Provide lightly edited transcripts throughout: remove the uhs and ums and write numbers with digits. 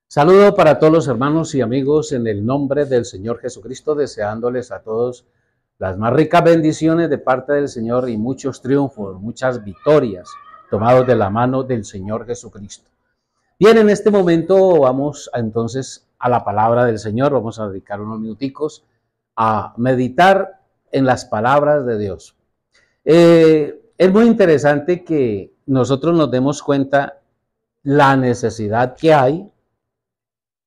Saludo para todos los hermanos y amigos en el nombre del Señor Jesucristo, deseándoles a todos las más ricas bendiciones de parte del Señor y muchos triunfos, muchas victorias tomados de la mano del Señor Jesucristo. Bien, en este momento vamos entonces a la palabra del Señor, vamos a dedicar unos minuticos a meditar en las palabras de Dios. Es muy interesante que nosotros nos demos cuenta la necesidad que hay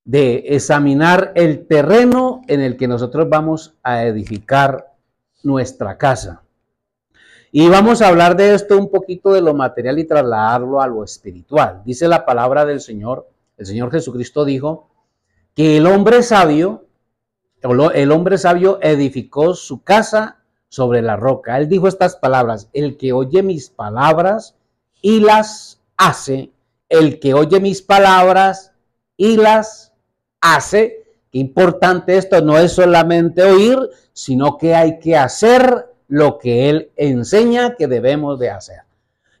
de examinar el terreno en el que nosotros vamos a edificar nuestra casa. Y vamos a hablar de esto un poquito de lo material y trasladarlo a lo espiritual. Dice la palabra del Señor, el Señor Jesucristo dijo que el hombre sabio edificó su casa sobre la roca. Él dijo estas palabras: el que oye mis palabras y las hace, el que oye mis palabras y las hace. Qué importante esto, no es solamente oír, sino que hay que hacer lo que Él enseña que debemos de hacer.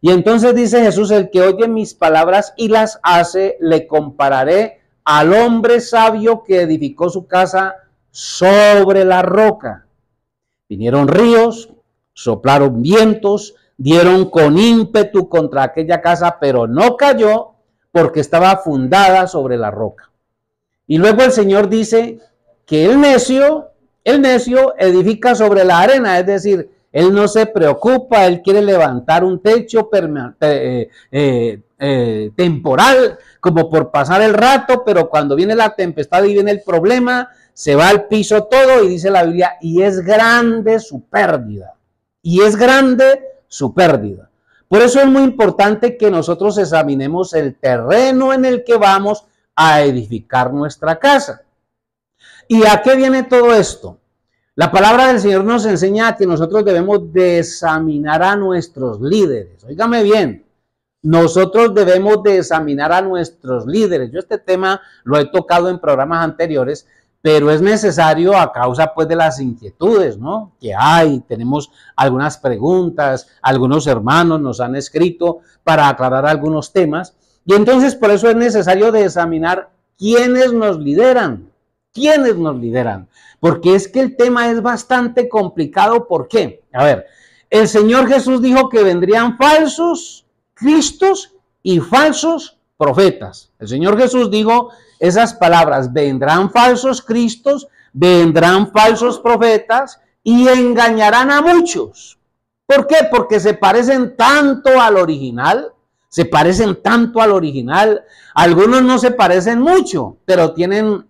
Y entonces dice Jesús: el que oye mis palabras y las hace, le compararé al hombre sabio que edificó su casa sobre la roca. Vinieron ríos, soplaron vientos, dieron con ímpetu contra aquella casa, pero no cayó porque estaba fundada sobre la roca. Y luego el Señor dice que el necio edifica sobre la arena, es decir, él no se preocupa, él quiere levantar un techo temporal, como por pasar el rato, pero cuando viene la tempestad y viene el problema, se va al piso todo, y dice la Biblia, y es grande su pérdida, y es grande su pérdida. Por eso es muy importante que nosotros examinemos el terreno en el que vamos a edificar nuestra casa. ¿Y a qué viene todo esto? La palabra del Señor nos enseña que nosotros debemos de examinar a nuestros líderes. Óigame bien, nosotros debemos de examinar a nuestros líderes. Yo este tema lo he tocado en programas anteriores, pero es necesario a causa pues de las inquietudes, ¿no?, que hay. Tenemos algunas preguntas, algunos hermanos nos han escrito para aclarar algunos temas, y entonces por eso es necesario de examinar quiénes nos lideran, porque es que el tema es bastante complicado. ¿Por qué? A ver, el Señor Jesús dijo que vendrían falsos cristos y falsos profetas. El Señor Jesús dijo esas palabras: vendrán falsos cristos, vendrán falsos profetas y engañarán a muchos. ¿Por qué? Porque se parecen tanto al original. Algunos no se parecen mucho, pero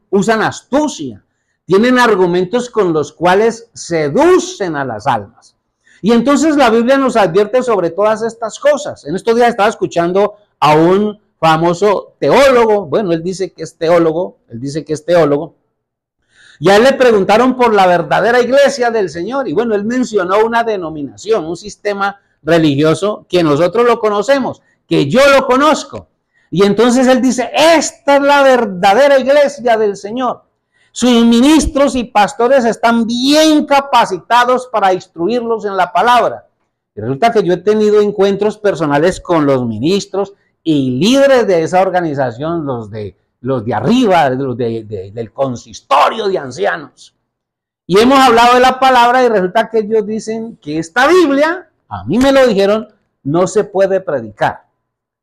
usan astucia, tienen argumentos con los cuales seducen a las almas. Y entonces la Biblia nos advierte sobre todas estas cosas. En estos días estaba escuchando a un famoso teólogo. Bueno, él dice que es teólogo, y a él le preguntaron por la verdadera iglesia del Señor, y bueno, él mencionó una denominación, un sistema religioso que nosotros lo conocemos, que yo lo conozco. Y entonces él dice: esta es la verdadera iglesia del Señor. Sus ministros y pastores están bien capacitados para instruirlos en la palabra. Y resulta que yo he tenido encuentros personales con los ministros y líderes de esa organización, los de arriba, del consistorio de ancianos. Y hemos hablado de la palabra, y resulta que ellos dicen que esta Biblia, a mí me lo dijeron, no se puede predicar.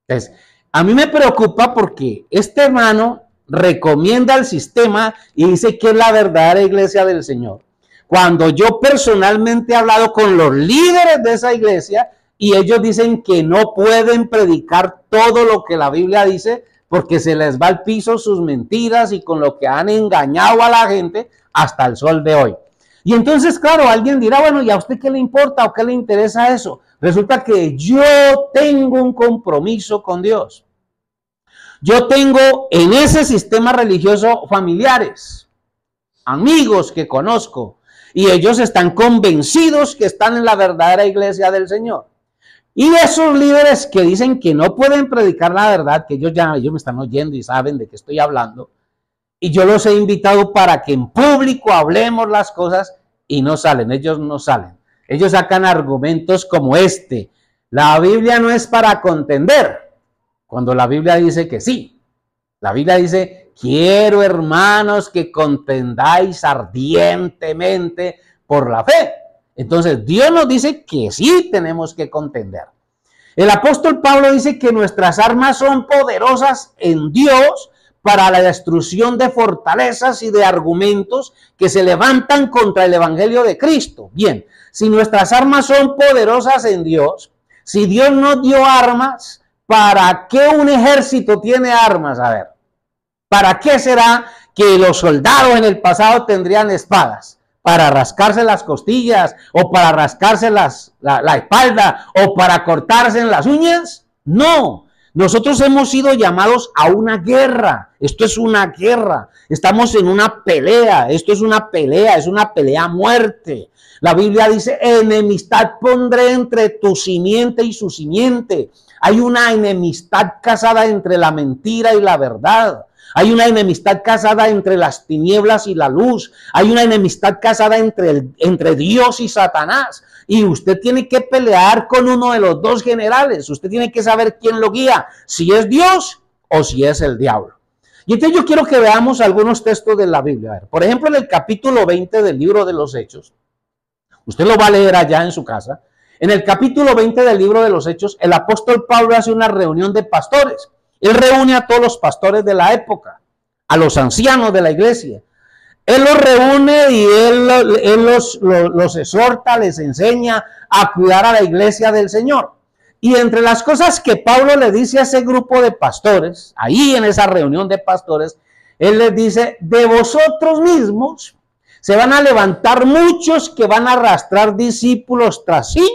Entonces, a mí me preocupa porque este hermano recomienda el sistema y dice que es la verdadera iglesia del Señor, cuando yo personalmente he hablado con los líderes de esa iglesia y ellos dicen que no pueden predicar todo lo que la Biblia dice, porque se les va al piso sus mentiras y con lo que han engañado a la gente hasta el sol de hoy. Y entonces, claro, alguien dirá: bueno, ¿y a usted qué le importa o qué le interesa eso? Resulta que yo tengo un compromiso con Dios. Yo tengo en ese sistema religioso familiares, amigos que conozco, y ellos están convencidos que están en la verdadera iglesia del Señor. Y esos líderes que dicen que no pueden predicar la verdad, que ellos me están oyendo y saben de qué estoy hablando, y yo los he invitado para que en público hablemos las cosas, y no salen, ellos no salen. Ellos sacan argumentos como este: la Biblia no es para contender, cuando la Biblia dice que sí. La Biblia dice, quiero, hermanos, que contendáis ardientemente por la fe. Entonces, Dios nos dice que sí tenemos que contender. El apóstol Pablo dice que nuestras armas son poderosas en Dios para la destrucción de fortalezas y de argumentos que se levantan contra el evangelio de Cristo. Bien, si nuestras armas son poderosas en Dios, si Dios nos dio armas, ¿para qué un ejército tiene armas? A ver, ¿para qué será que los soldados en el pasado tendrían espadas? ¿Para rascarse las costillas o para rascarse la espalda o para cortarse en las uñas? No, nosotros hemos sido llamados a una guerra. Esto es una guerra, estamos en una pelea, esto es una pelea a muerte. La Biblia dice, enemistad pondré entre tu simiente y su simiente. Hay una enemistad casada entre la mentira y la verdad. Hay una enemistad casada entre las tinieblas y la luz. Hay una enemistad casada entre Dios y Satanás. Y usted tiene que pelear con uno de los dos generales. Usted tiene que saber quién lo guía, si es Dios o si es el diablo. Y entonces yo quiero que veamos algunos textos de la Biblia. A ver, por ejemplo, en el capítulo 20 del libro de los Hechos. Usted lo va a leer allá en su casa. En el capítulo 20 del libro de los Hechos, el apóstol Pablo hace una reunión de pastores. Él reúne a todos los pastores de la época, a los ancianos de la iglesia. Él los reúne y él los exhorta, les enseña a cuidar a la iglesia del Señor. Y entre las cosas que Pablo le dice a ese grupo de pastores, ahí en esa reunión de pastores, él les dice, de vosotros mismos se van a levantar muchos que van a arrastrar discípulos tras sí,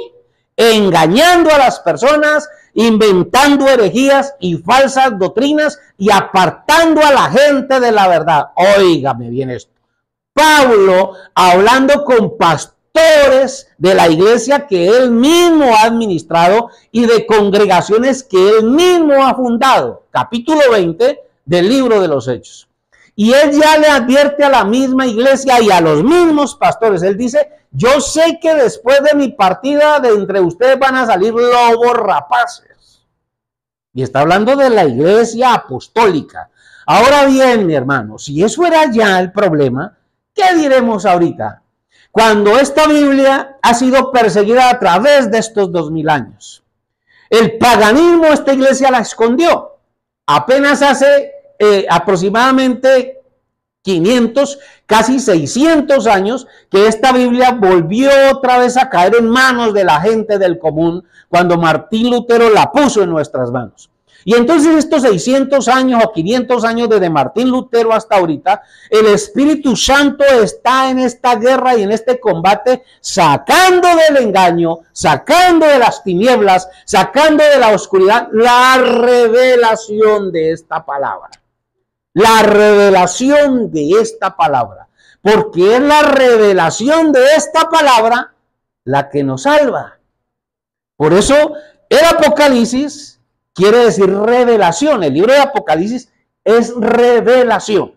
engañando a las personas, inventando herejías y falsas doctrinas y apartando a la gente de la verdad. Óigame bien esto. Pablo hablando con pastores de la iglesia que él mismo ha administrado y de congregaciones que él mismo ha fundado. Capítulo 20 del libro de los Hechos. Y él ya le advierte a la misma iglesia y a los mismos pastores. Él dice, yo sé que después de mi partida de entre ustedes van a salir lobos rapaces. Y está hablando de la iglesia apostólica. Ahora bien, mi hermano, si eso era ya el problema, ¿qué diremos ahorita? Cuando esta Biblia ha sido perseguida a través de estos 2000 años. El paganismo, esta iglesia la escondió. Apenas hace aproximadamente 500, casi 600 años que esta Biblia volvió otra vez a caer en manos de la gente del común cuando Martín Lutero la puso en nuestras manos. Y entonces estos 600 años o 500 años desde Martín Lutero hasta ahorita, el Espíritu Santo está en esta guerra y en este combate sacando del engaño, sacando de las tinieblas, sacando de la oscuridad la revelación de esta palabra. La revelación de esta palabra, porque es la revelación de esta palabra la que nos salva. Por eso el Apocalipsis quiere decir revelación. El libro de Apocalipsis es revelación.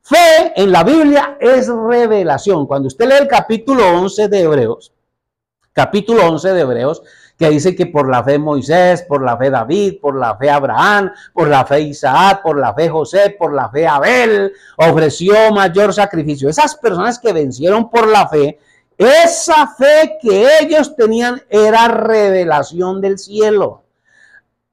Fe en la Biblia es revelación. Cuando usted lee el capítulo 11 de Hebreos, que dice que por la fe Moisés, por la fe David, por la fe Abraham, por la fe Isaac, por la fe José, por la fe Abel, ofreció mayor sacrificio. Esas personas que vencieron por la fe, esa fe que ellos tenían era revelación del cielo.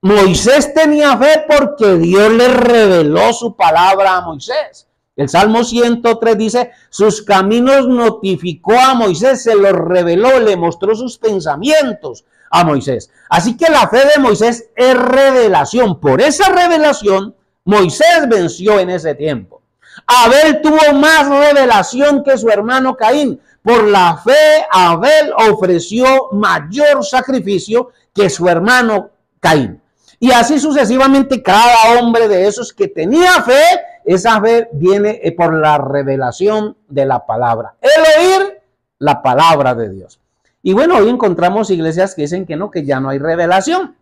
Moisés tenía fe porque Dios le reveló su palabra a Moisés. El Salmo 103 dice, sus caminos notificó a Moisés, se los reveló, le mostró sus pensamientos a Moisés. Así que la fe de Moisés es revelación. Por esa revelación, Moisés venció en ese tiempo. Abel tuvo más revelación que su hermano Caín. Por la fe, Abel ofreció mayor sacrificio que su hermano Caín. Y así sucesivamente, cada hombre de esos que tenía fe, esa fe viene por la revelación de la palabra. El oír la palabra de Dios. Y bueno, hoy encontramos iglesias que dicen que no, que ya no hay revelación.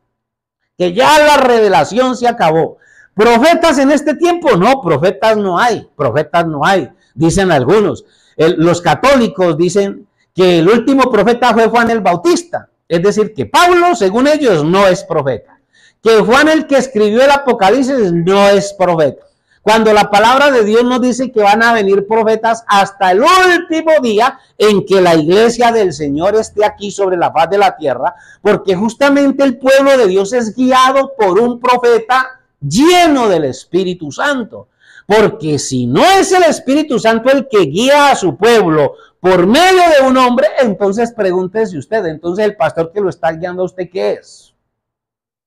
Que ya la revelación se acabó. ¿Profetas en este tiempo? No, profetas no hay. Profetas no hay, dicen algunos. Los católicos dicen que el último profeta fue Juan el Bautista. Es decir, que Pablo, según ellos, no es profeta. Que Juan el que escribió el Apocalipsis no es profeta. Cuando la palabra de Dios nos dice que van a venir profetas hasta el último día en que la iglesia del Señor esté aquí sobre la faz de la tierra, porque justamente el pueblo de Dios es guiado por un profeta lleno del Espíritu Santo. Porque si no es el Espíritu Santo el que guía a su pueblo por medio de un hombre, entonces pregúntese usted, entonces el pastor que lo está guiando a usted, ¿qué es?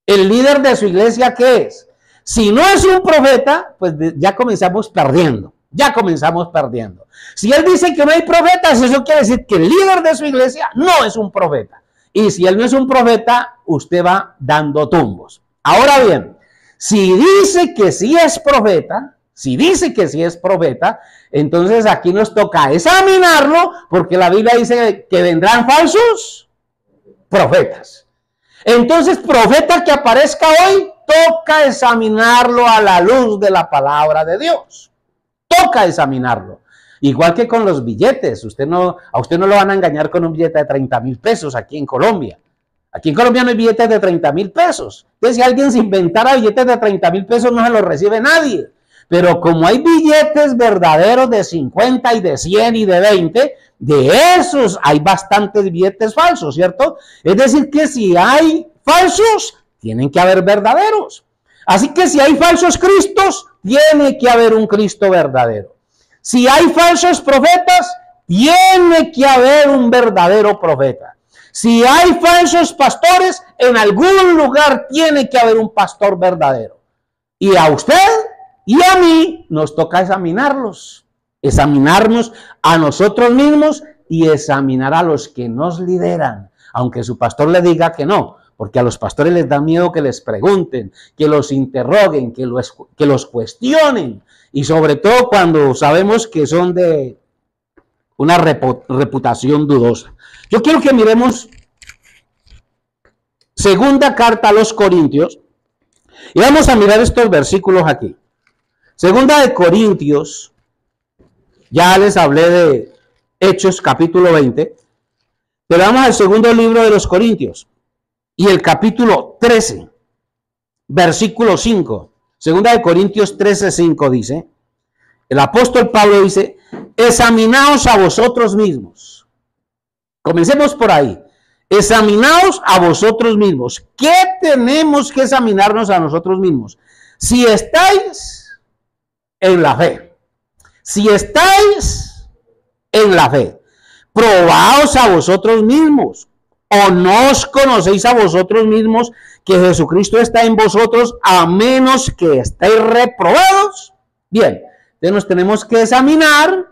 ¿El líder de su iglesia qué es? Si no es un profeta, pues ya comenzamos perdiendo. Ya comenzamos perdiendo. Si él dice que no hay profetas, eso quiere decir que el líder de su iglesia no es un profeta. Y si él no es un profeta, usted va dando tumbos. Ahora bien, si dice que sí es profeta, entonces aquí nos toca examinarlo, porque la Biblia dice que vendrán falsos profetas. Entonces, profeta que aparezca hoy, toca examinarlo a la luz de la palabra de Dios. Toca examinarlo. Igual que con los billetes. A usted no lo van a engañar con un billete de 30,000 pesos aquí en Colombia. Aquí en Colombia no hay billetes de 30,000 pesos. Entonces, si alguien se inventara billetes de 30,000 pesos, no se los recibe nadie. Pero como hay billetes verdaderos de 50 y de 100 y de 20, de esos hay bastantes billetes falsos, ¿cierto? Es decir, que si hay falsos, tienen que haber verdaderos. Así que si hay falsos cristos, tiene que haber un Cristo verdadero. Si hay falsos profetas, tiene que haber un verdadero profeta. Si hay falsos pastores, en algún lugar tiene que haber un pastor verdadero. Y a usted y a mí nos toca examinarlos, examinarnos a nosotros mismos y examinar a los que nos lideran, aunque su pastor le diga que no, porque a los pastores les da miedo que les pregunten, que los interroguen, que los cuestionen, y sobre todo cuando sabemos que son de una reputación dudosa. Yo quiero que miremos segunda carta a los Corintios, y vamos a mirar estos versículos aquí. Segunda de Corintios, ya les hablé de Hechos capítulo 20, pero vamos al segundo libro de los Corintios y el capítulo 13, versículo 5. Segunda de Corintios 13, 5 dice, el apóstol Pablo dice, examinaos a vosotros mismos. Comencemos por ahí. Examinaos a vosotros mismos. ¿Qué tenemos que examinarnos a nosotros mismos? Si estáis en la fe. Si estáis en la fe, probaos a vosotros mismos. ¿O no os conocéis a vosotros mismos que Jesucristo está en vosotros a menos que estéis reprobados? Bien, entonces nos tenemos que examinar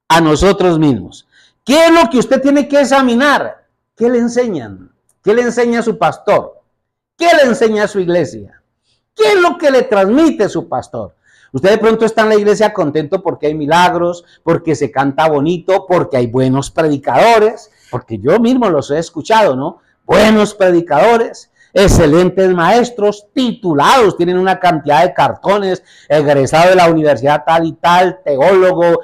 a nosotros mismos. ¿Qué es lo que usted tiene que examinar? ¿Qué le enseñan? ¿Qué le enseña su pastor? ¿Qué le enseña a su iglesia? ¿Qué es lo que le transmite su pastor? Usted de pronto está en la iglesia contento porque hay milagros, porque se canta bonito, porque hay buenos predicadores, porque yo mismo los he escuchado, ¿no? Buenos predicadores, excelentes maestros, titulados, tienen una cantidad de cartones, egresado de la universidad tal y tal, teólogo,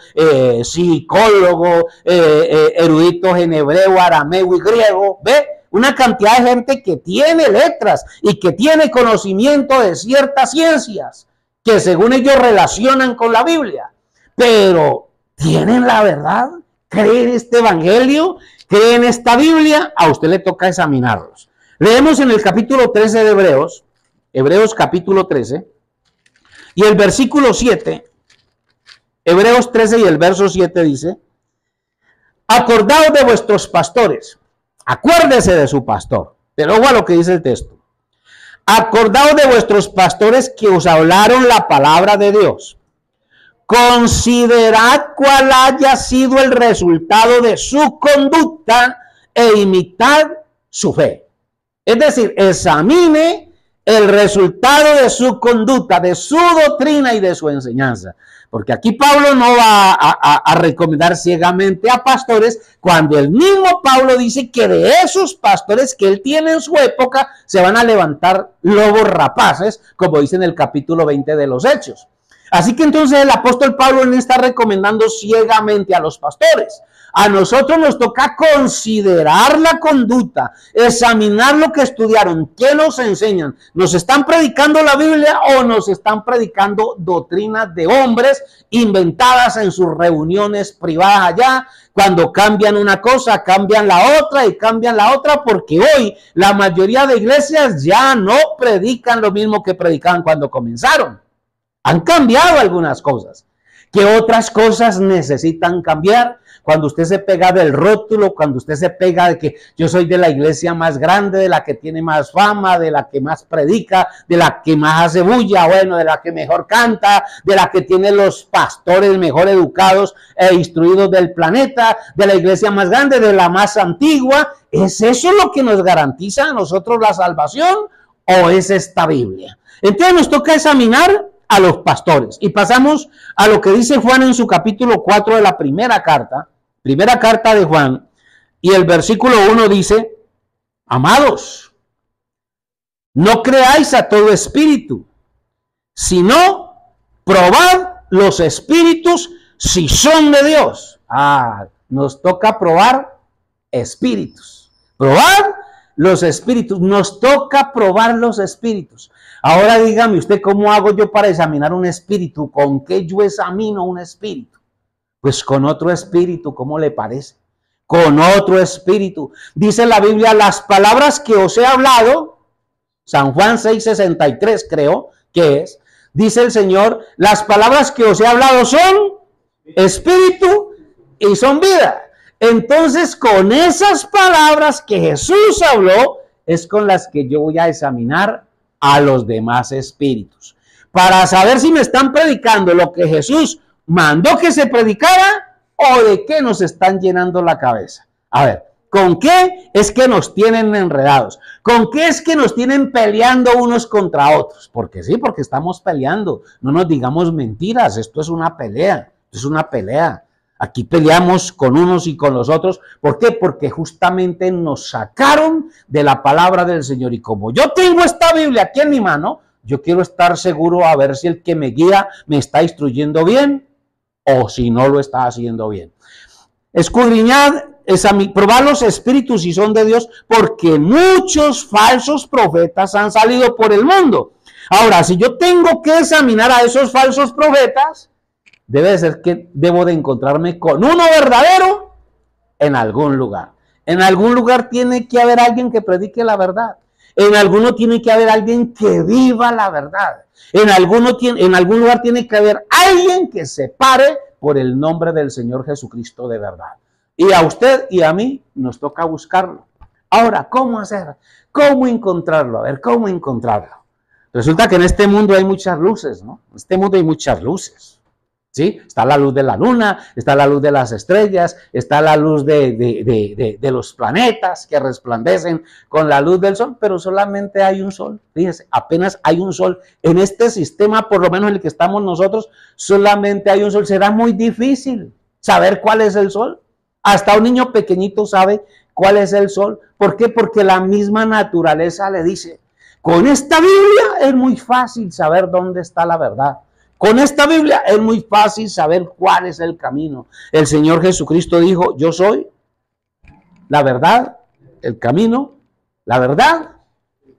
psicólogo, eruditos en hebreo, arameo y griego, ¿ve? Una cantidad de gente que tiene letras y que tiene conocimiento de ciertas ciencias que según ellos relacionan con la Biblia, pero ¿tienen la verdad? ¿Creen este evangelio? ¿Creen esta Biblia? A usted le toca examinarlos. Leemos en el capítulo 13 de Hebreos, Hebreos capítulo 13, y el versículo 7, Hebreos 13 y el verso 7 dice, acordaos de vuestros pastores, acuérdese de su pastor, pero ojo a lo que dice el texto. Acordaos de vuestros pastores que os hablaron la palabra de Dios. Considerad cuál haya sido el resultado de su conducta e imitad su fe. Es decir, examine el resultado de su conducta, de su doctrina y de su enseñanza. Porque aquí Pablo no va a recomendar ciegamente a pastores cuando el mismo Pablo dice que de esos pastores que él tiene en su época se van a levantar lobos rapaces, como dice en el capítulo 20 de los Hechos. Así que entonces el apóstol Pablo no está recomendando ciegamente a los pastores. A nosotros nos toca considerar la conducta, examinar lo que estudiaron, qué nos enseñan. ¿Nos están predicando la Biblia o nos están predicando doctrinas de hombres inventadas en sus reuniones privadas allá? Cuando cambian una cosa, cambian la otra y cambian la otra, porque hoy la mayoría de iglesias ya no predican lo mismo que predicaban cuando comenzaron. Han cambiado algunas cosas. ¿Qué otras cosas necesitan cambiar? Cuando usted se pega del rótulo, cuando usted se pega de que yo soy de la iglesia más grande, de la que tiene más fama, de la que más predica, de la que más hace bulla, bueno, de la que mejor canta, de la que tiene los pastores mejor educados e instruidos del planeta, de la iglesia más grande, de la más antigua. ¿Es eso lo que nos garantiza a nosotros la salvación o es esta Biblia? Entonces nos toca examinar a los pastores y pasamos a lo que dice Juan en su capítulo 4 de la primera carta de Juan, y el versículo 1 dice: amados, no creáis a todo espíritu, sino probad los espíritus si son de Dios. Nos toca probar espíritus, probar los espíritus, nos toca probar los espíritus. Ahora dígame usted, ¿cómo hago yo para examinar un espíritu? ¿Con qué yo examino un espíritu? Pues con otro espíritu, ¿cómo le parece? Con otro espíritu. Dice la Biblia: las palabras que os he hablado, San Juan 6:63 creo que es, dice el Señor, las palabras que os he hablado son espíritu y son vida. Entonces, con esas palabras que Jesús habló, es con las que yo voy a examinar a los demás espíritus, para saber si me están predicando lo que Jesús mandó que se predicara o de qué nos están llenando la cabeza. A ver, ¿con qué es que nos tienen enredados? ¿Con qué es que nos tienen peleando unos contra otros? Porque sí, porque estamos peleando. No nos digamos mentiras, esto es una pelea, es una pelea. Aquí peleamos con unos y con los otros. ¿Por qué? Porque justamente nos sacaron de la palabra del Señor. Y como yo tengo esta Biblia aquí en mi mano, yo quiero estar seguro a ver si el que me guía me está instruyendo bien o si no lo está haciendo bien. Escudriñad, probad los espíritus si son de Dios, porque muchos falsos profetas han salido por el mundo. Ahora, si yo tengo que examinar a esos falsos profetas, debe ser que debo de encontrarme con uno verdadero en algún lugar. En algún lugar tiene que haber alguien que predique la verdad. En alguno tiene que haber alguien que viva la verdad. En algún lugar tiene que haber alguien que se pare por el nombre del Señor Jesucristo de verdad. Y a usted y a mí nos toca buscarlo. Ahora, ¿cómo hacer? ¿Cómo encontrarlo? A ver, ¿cómo encontrarlo? Resulta que en este mundo hay muchas luces, ¿no? En este mundo hay muchas luces. ¿Sí? Está la luz de la luna, está la luz de las estrellas, está la luz de los planetas que resplandecen con la luz del sol, pero solamente hay un sol. Fíjense, apenas hay un sol. En este sistema, por lo menos en el que estamos nosotros, solamente hay un sol. Será muy difícil saber cuál es el sol. Hasta un niño pequeñito sabe cuál es el sol. ¿Por qué? Porque la misma naturaleza le dice: con esta Biblia es muy fácil saber dónde está la verdad. Con esta Biblia es muy fácil saber cuál es el camino. El Señor Jesucristo dijo: yo soy la verdad, el camino, la verdad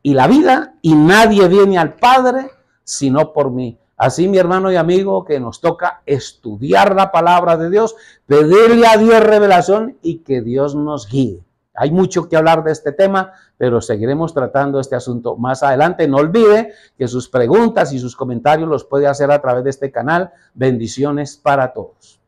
y la vida, y nadie viene al Padre sino por mí. Así, mi hermano y amigo, que nos toca estudiar la palabra de Dios, pedirle a Dios revelación y que Dios nos guíe. Hay mucho que hablar de este tema, pero seguiremos tratando este asunto más adelante. No olvide que sus preguntas y sus comentarios los puede hacer a través de este canal. Bendiciones para todos.